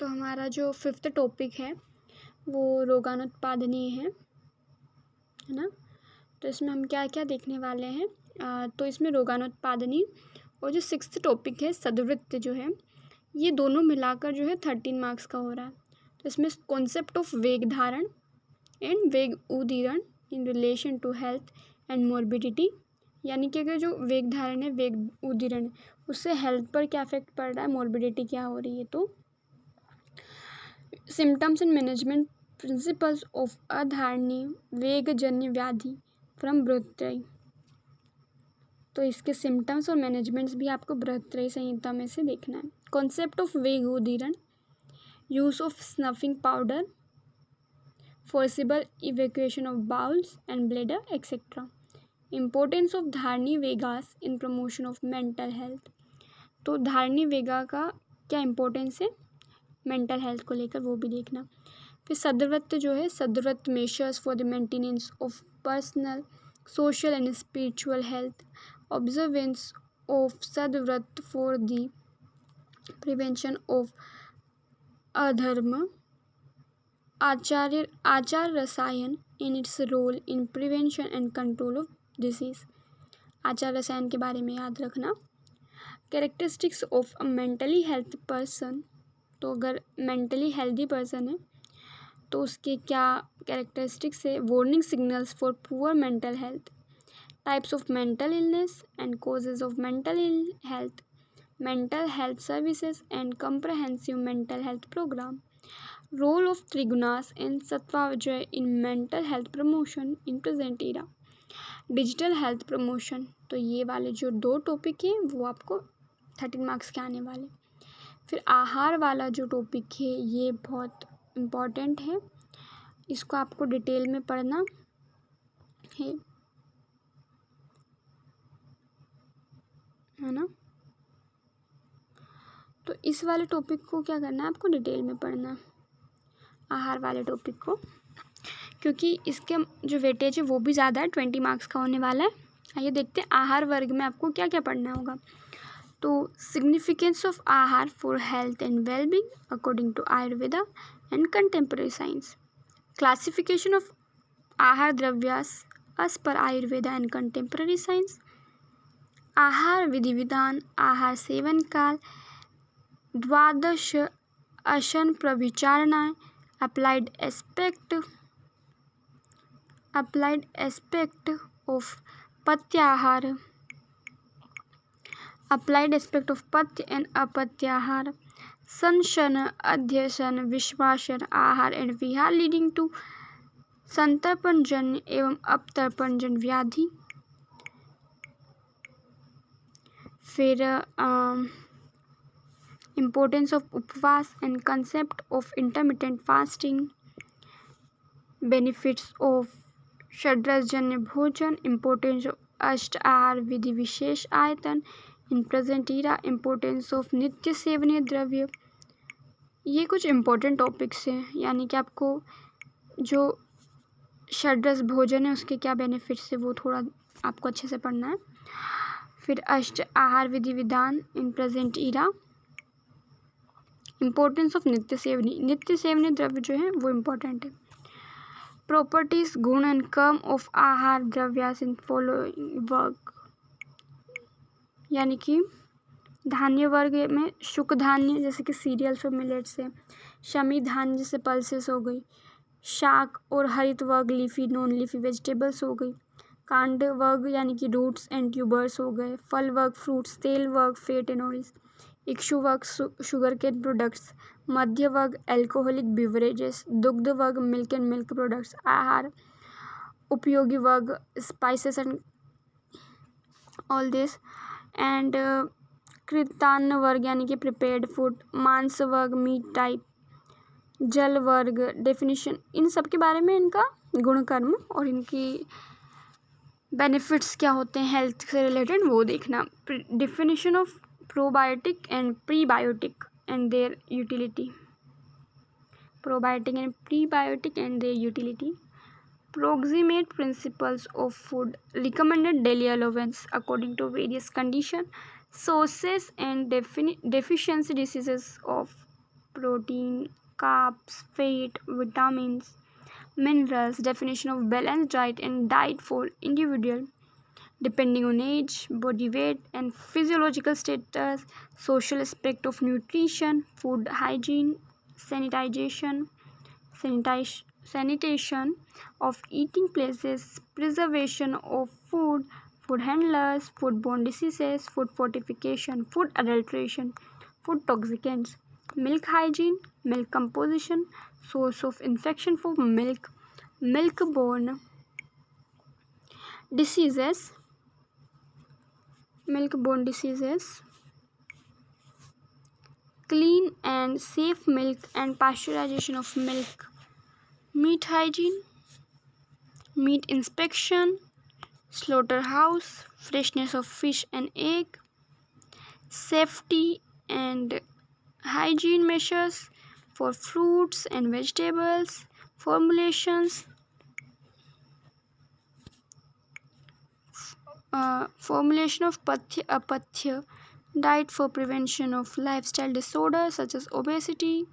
तो हमारा जो 5th टॉपिक है वो रोगाणुत्पादनीय है ना। तो इसमें हम क्या क्या देखने वाले हैं, तो इसमें रोगाणुत्पादनीय और जो 6th टॉपिक है सदवृत्त जो है, ये दोनों मिलाकर जो है 13 मार्क्स का हो रहा है। तो इसमें कॉन्सेप्ट ऑफ वेग धारण एंड वेग उदीरण in relation to health and morbidity, यानी कि अगर जो वेग धारण है, वेग उदीरण है, उससे हेल्थ पर क्या इफेक्ट पड़ रहा है, मोर्बिडिटी क्या हो रही है। तो symptoms and management principles of अधारणीय वेगजन्य व्याधि फ्रॉम बृहत्त्रयी। तो इसके सिम्टम्स और मैनेजमेंट्स भी आपको बृहत्त्रयी संहिता में से देखना है। कॉन्सेप्ट ऑफ वेग उदीरण, use of snuffing powder, forcible evacuation of bowels and bladder etcetera. Importance of धारणीय वेगास in promotion of mental health. तो धारणीय वेगा का क्या इम्पोर्टेंस है मेंटल हेल्थ को लेकर, वो भी देखना। फिर सदवृत्त जो है, सदवृत्त measures for the maintenance of personal social and spiritual health, observance of सदवृत्त फॉर द प्रिवेंशन ऑफ अधर्म, आचार रसायन in its role in prevention and control of disease. आचार रसायन के बारे में याद रखना। Characteristics of a mentally health person, तो अगर मेंटली हेल्दी पर्सन है तो उसके क्या कैरेक्टरिस्टिक्स है। Warning signals for poor mental health, types of mental illness and causes of mental health, mental health services and comprehensive mental health programme, role of त्रिगुणास and सत्वावजय in mental health promotion in present era, digital health promotion. तो ये वाले जो 2 topic हैं वो आपको 13 marks के आने वाले। फिर आहार वाला जो टॉपिक है ये बहुत इम्पॉर्टेंट है, इसको आपको डिटेल में पढ़ना है ना। तो इस वाले टॉपिक को क्या करना है, आपको डिटेल में पढ़ना आहार वाले टॉपिक को, क्योंकि इसके जो वेटेज है वो भी ज़्यादा है, 20 मार्क्स का होने वाला है। आइए देखते हैं आहार वर्ग में आपको क्या क्या पढ़ना होगा। तो significance of ahar for health and wellbeing according to Ayurveda and contemporary science, classification of ahar द्रव्यास as per Ayurveda and contemporary science, आहार विधि विधान, आहार सेवन काल, द्वादश अशन प्रविचारणाएं, अप्लाइड एस्पेक्ट ऑफ पथ्याहार, अप्लाइड एस्पेक्ट ऑफ पथ्य एंड अपथ्याहार, संशन अध्यसन विश्वासन आहार एंड विहार लीडिंग टू संतर्पणजन्य एवं अपतर्पणजन्य व्याधि। फिर इम्पोर्टेंस ऑफ उपवास and concept of intermittent fasting, benefits of षड्रसजन्य भोजन, इम्पोर्टेंस ऑफ अष्ट आहार विधि विशेष आयतन in present era, importance of नित्य सेवनीय द्रव्य। ये कुछ इम्पोर्टेंट टॉपिक्स हैं, यानी कि आपको जो षड्रस भोजन है उसके क्या बेनिफिट्स है वो थोड़ा आपको अच्छे से पढ़ना है। फिर अष्ट आहार विधि विधान in present era, importance of नित्य सेवनीय द्रव्य जो है वो इम्पोर्टेंट है। प्रॉपर्टीज गुण एंड कर्म ऑफ आहार द्रव्यास इन फॉलोइंग वर्ग, यानी कि धान्य वर्ग में शुक धान्य जैसे कि सीरियल्स और मिलेट्स है, शमी धान्य जैसे पल्सेस हो गई, शाक और हरित वर्ग लीफी नॉन लीफी वेजिटेबल्स हो गई, कांड वर्ग यानी कि रूट्स एंड ट्यूबर्स हो गए, फल वर्ग फ्रूट्स, तेल वर्ग फैट एंड ऑयल्स, इक्षु वर्ग शुगर केन प्रोडक्ट्स, मध्य वर्ग एल्कोहलिक बिवरेजेस, दुग्ध वर्ग मिल्क एंड मिल्क प्रोडक्ट्स, आहार उपयोगी वर्ग spices and all this, and कृतान्न वर्ग यानी कि प्रिपेयर्ड फूड, मांस वर्ग मीट टाइप, जल वर्ग डेफिनेशन, इन सब के बारे में इनका गुणकर्म और इनकी बेनिफिट्स क्या होते हैं हेल्थ से रिलेटेड वो देखना। Definition of probiotic and prebiotic and their utility, probiotic and prebiotic and their utility, proximate principles of food, recommended daily allowance according to various condition, sources and deficiency diseases of protein, carbs, fat, vitamins, minerals. Definition of balanced diet and diet for individual depending on age, body weight, and physiological status. Social aspect of nutrition, food hygiene, sanitation, sanitation of eating places, preservation of food, food handlers, foodborne diseases, food fortification, food adulteration, food toxicants, milk hygiene, milk composition, source of infection for milk, milk-borne diseases, clean and safe milk and pasteurization of milk, meat hygiene, meat inspection, slaughterhouse, freshness of fish and egg, safety and hygiene measures for fruits and vegetables, formulations of pathya diet for prevention of lifestyle disorders such as obesity,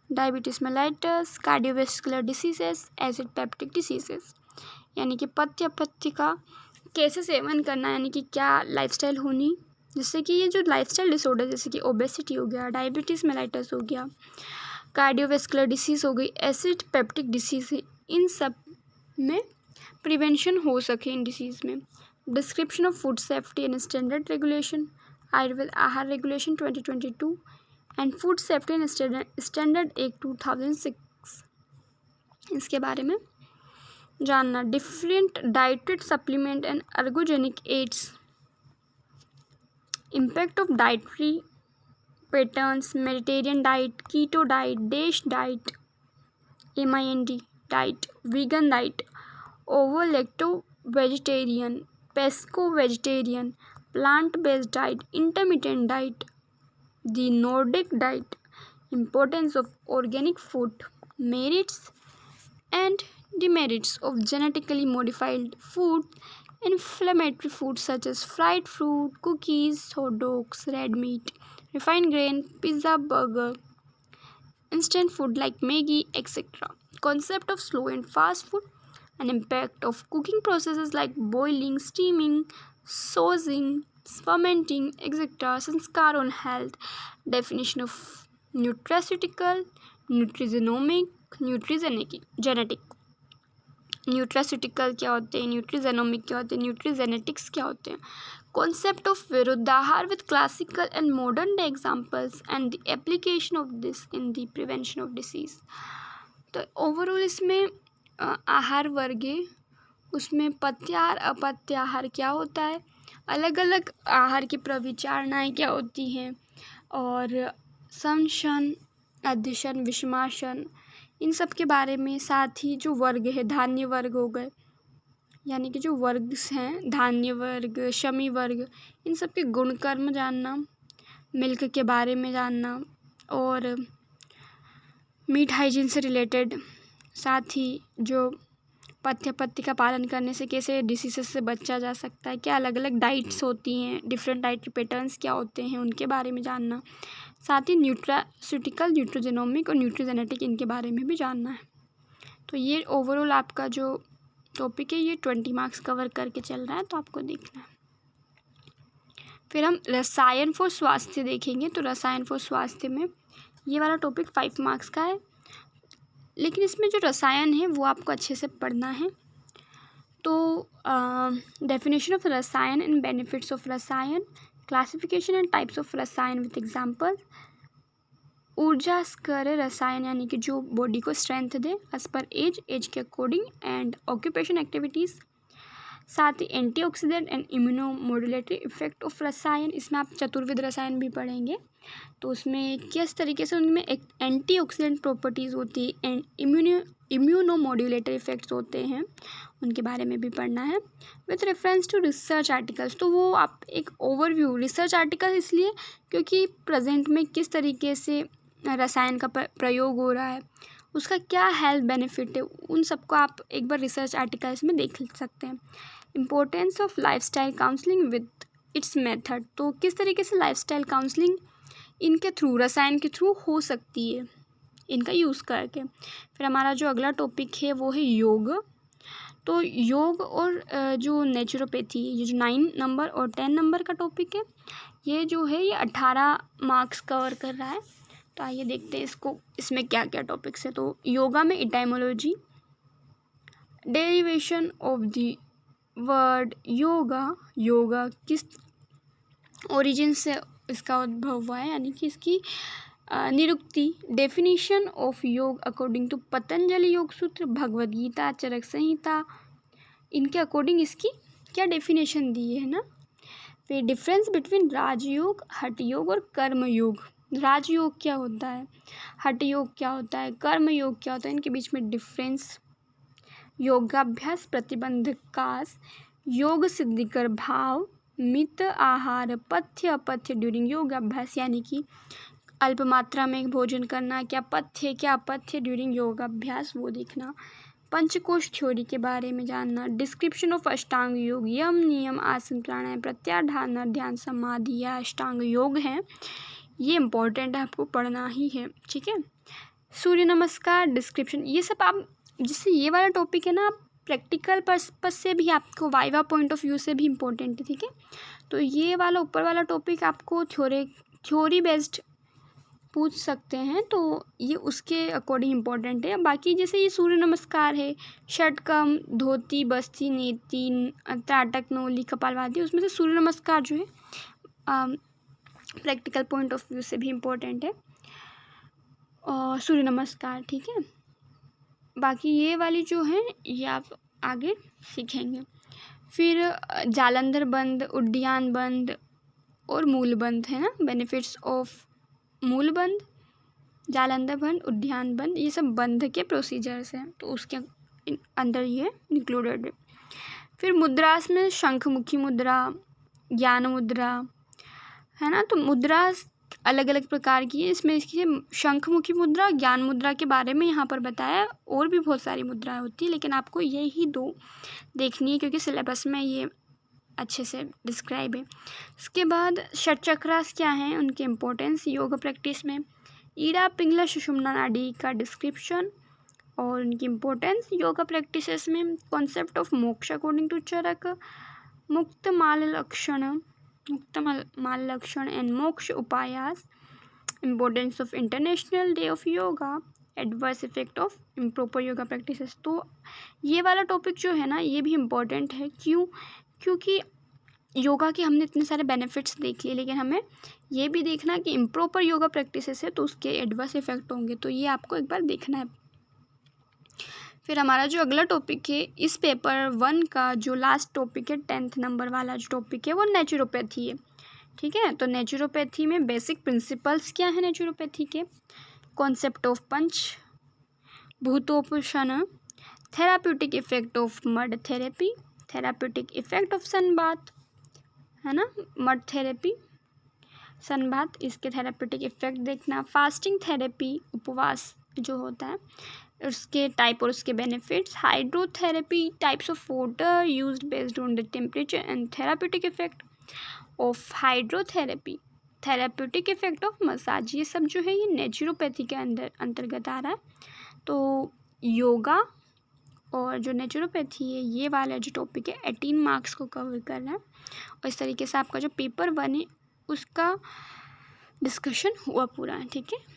diabetes mellitus, cardiovascular diseases, acid peptic diseases. यानी कि पथ्य का कैसे seven करना, यानी कि क्या lifestyle होनी, जिससे कि ये जो लाइफस्टाइल डिसऑर्डर जैसे कि ओबेसिटी हो गया, डायबिटीज़ मेलाइटस हो गया, कार्डियोवैस्कुलर डिसीज़ हो गई, एसिड पेप्टिक डिसीज़ है, इन सब में प्रिवेंशन हो सके इन डिसीज़ में. Description of food safety and standard regulation, Ayurveda आहार regulation 2022 and food safety and standard act 2006, इसके बारे में जानना. Different dieted supplement and ergogenic aids, impact of dietary patterns, Mediterranean diet, keto diet, DASH diet, MIND diet, vegan diet, ovo lacto vegetarian, pesco vegetarian, plant based diet, intermediate diet, the Nordic diet, importance of organic food, merits and demerits of genetically modified food, inflammatory foods such as fried fruit, cookies, hot dogs, red meat, refined grain, pizza, burger, instant food like Maggi, etc. Concept of slow and fast food, and impact of cooking processes like boiling, steaming, saucing, fermenting, etc. Sanskar on health. Definition of nutraceutical, nutrigenomic, genetic. Nutraceutical क्या होते हैं, न्यूट्रीजेनोमिक क्या होते हैं, न्यूट्रीजेनेटिक्स क्या होते हैं. Concept of विरुद्धाहार with classical and modern day examples and the application of this in the prevention of disease. तो ओवरऑल इसमें आहार वर्ग है, उसमें पथ्याहार अपथ्याहार क्या होता है, अलग अलग आहार की प्रविचारणाएँ क्या होती हैं, और समशन, अध्यशन, विषमाशन, इन सब के बारे में. साथ ही जो वर्ग है, धान्य वर्ग हो गए, यानी कि जो वर्ग हैं, धान्य वर्ग, शमी वर्ग, इन सब के गुणकर्म जानना, मिल्क के बारे में जानना, और मीट हाइजीन से रिलेटेड. साथ ही जो पथ्य का पालन करने से कैसे डिसीज़ से बचा जा सकता है, क्या अलग अलग डाइट्स होती हैं, डिफरेंट डाइटरी पैटर्न्स क्या होते हैं, उनके बारे में जानना. साथ ही न्यूट्रास्यूटिकल, न्यूट्रोजेनोमिक और न्यूट्रीजेनेटिक, इनके बारे में भी जानना है. तो ये ओवरऑल आपका जो टॉपिक है ये 20 मार्क्स कवर करके चल रहा है, तो आपको देखना है. फिर हम रसायन फॉर स्वास्थ्य देखेंगे. तो रसायन फॉर स्वास्थ्य में ये वाला टॉपिक 5 मार्क्स का है, लेकिन इसमें जो रसायन है वो आपको अच्छे से पढ़ना है. तो डेफिनेशन ऑफ रसायन एंड बेनिफिट्स ऑफ रसायन, क्लासिफिकेशन एंड टाइप्स ऑफ रसायन विथ एग्जाम्पल. ऊर्जा स्कर रसायन, यानी कि जो बॉडी को स्ट्रेंथ दे एज पर एज के अकॉर्डिंग, एंड ऑक्यूपेशन एक्टिविटीज़. साथ ही एंटीऑक्सीडेंट एंड इम्यूनोमोडुलेटरी इफेक्ट ऑफ रसायन, इसमें आप चतुर्विध रसायन भी पढ़ेंगे. तो उसमें किस तरीके से उनमें एक एंटीऑक्सीडेंट प्रॉपर्टीज़ होती है एंड इम्यूनोमोडुलेटरी इफेक्ट्स होते हैं, उनके बारे में भी पढ़ना है. With reference to research articles, तो वो आप एक ओवरव्यू, रिसर्च आर्टिकल इसलिए क्योंकि प्रेजेंट में किस तरीके से रसायन का प्रयोग हो रहा है, उसका क्या हेल्थ बेनिफिट है, उन सबको आप एक बार रिसर्च आर्टिकल्स में देख सकते हैं. Importance of lifestyle counselling with its method, तो किस तरीके से लाइफस्टाइल काउंसलिंग इनके थ्रू, रसायन के थ्रू हो सकती है इनका यूज़ करके। फिर हमारा जो अगला टॉपिक है वो है योग। तो योग और जो नेचुरोपैथी, ये जो 9 नंबर और 10 नंबर का टॉपिक है, ये जो है ये 18 मार्क्स कवर कर रहा है। तो आइए देखते हैं इसमें क्या क्या टॉपिक्स है। तो योगा में etymology, derivation of the word yoga, yoga किस ओरिजिन से इसका उद्भव हुआ है, यानी कि इसकी निरुक्ति, डेफिनेशन ऑफ योग अकॉर्डिंग टू पतंजलि योग सूत्र, भगवद गीता, चरक संहिता, इनके अकॉर्डिंग इसकी क्या डेफिनेशन दी है ना। फिर डिफरेंस बिटवीन राजयोग, हठ योग और कर्म योग। राजयोग क्या होता है, हठ योग क्या होता है, कर्म योग क्या होता है, इनके बीच में डिफरेंस। योगाभ्यास प्रतिबंधकास, योग सिद्धिकर भाव, मित आहार, पथ्य अपथ्य ड्यूरिंग योगाभ्यास, यानी कि अल्प मात्रा में भोजन करना, क्या पथ्य क्या अपथ्य ड्यूरिंग योगाभ्यास वो देखना। पंचकोश थ्योरी के बारे में जानना। डिस्क्रिप्शन ऑफ अष्टांग योग, यम नियम आसन प्राणायाम प्रत्याहार धारणा ध्यान समाधि या अष्टांग योग हैं, ये इम्पोर्टेंट है, आपको पढ़ना ही है, ठीक है। सूर्य नमस्कार, डिस्क्रिप्शन, ये सब आप, जिससे ये वाला टॉपिक है ना, आप प्रैक्टिकल पर्पस से भी, आपको वाइवा पॉइंट ऑफ व्यू से भी इम्पोर्टेंट है, ठीक है। तो ये वाला ऊपर वाला टॉपिक आपको थ्योरी बेस्ड पूछ सकते हैं, तो ये उसके अकॉर्डिंग इम्पोर्टेंट है। बाकी जैसे ये सूर्य नमस्कार है, षटकम, धोती, बस्ती, नेति, त्राटक, नोली, कपालभाति, उसमें से सूर्य नमस्कार जो है प्रैक्टिकल पॉइंट ऑफ व्यू से भी इम्पोर्टेंट है, और सूर्य नमस्कार, ठीक है। बाकी ये वाली जो है ये आप आगे सीखेंगे। फिर जालंधर बंद, उड्डयन बंद और मूल बंद है ना, बेनिफिट्स ऑफ मूल बंद, जालंधर बंद, उड्डयन बंद, ये सब बंद के प्रोसीजर्स हैं, तो उसके अंदर ये इंक्लूडेड है। फिर मुद्रास में शंखमुखी मुद्रा, ज्ञान मुद्रा है ना, तो मुद्रा अलग अलग प्रकार की है, इसमें इसकी शंखमुखी मुद्रा, ज्ञान मुद्रा के बारे में यहाँ पर बताया, और भी बहुत सारी मुद्राएं होती है, लेकिन आपको यही 2 देखनी है क्योंकि सिलेबस में ये अच्छे से डिस्क्राइब है। उसके बाद षटचक्रास क्या हैं, उनके इम्पोर्टेंस योग प्रैक्टिस में, ईड़ा पिंगला सुषुम्ना नाड़ी का डिस्क्रिप्शन और उनकी इम्पोर्टेंस योगा प्रैक्टिसेस में, कॉन्सेप्ट ऑफ मोक्ष अकॉर्डिंग टू चरक, मुक्त माल लक्षण एंड मोक्ष उपायास, importance of international day of yoga, adverse effect of improper yoga practices. तो ये वाला टॉपिक जो है ना, ये भी इम्पोर्टेंट है, क्योंकि योगा के हमने इतने सारे बेनिफिट्स देख लिए, लेकिन हमें ये भी देखना कि इम्प्रॉपर योगा प्रैक्टिसेस है तो उसके एडवर्स इफेक्ट होंगे, तो ये आपको एक बार देखना है। फिर हमारा जो अगला टॉपिक है, इस पेपर 1 का जो लास्ट टॉपिक है, 10th नंबर वाला जो टॉपिक है, वो नेचुरोपैथी है, ठीक है। तो नेचुरोपैथी में बेसिक प्रिंसिपल्स क्या है नेचुरोपैथी के, कॉन्सेप्ट ऑफ पंच भूतोपशन, therapeutic effect of mud therapy, therapeutic effect of sunbath है ना, मड थेरेपी, सनबाथ, इसके थेराप्यूटिक इफेक्ट देखना, फास्टिंग थेरेपी, उपवास जो होता है उसके टाइप और उसके benefits, hydrotherapy, types of water used based on the temperature and therapeutic effect of hydrotherapy, therapeutic effect of massage, ये सब जो है ये नेचुरोपैथी के अंतर्गत आ रहा है। तो योगा और जो नेचुरोपैथी है, ये वाला जो टॉपिक है 18 मार्क्स को कवर करना है, और इस तरीके से आपका जो पेपर 1 है उसका डिस्कशन हुआ पूरा है, ठीक है।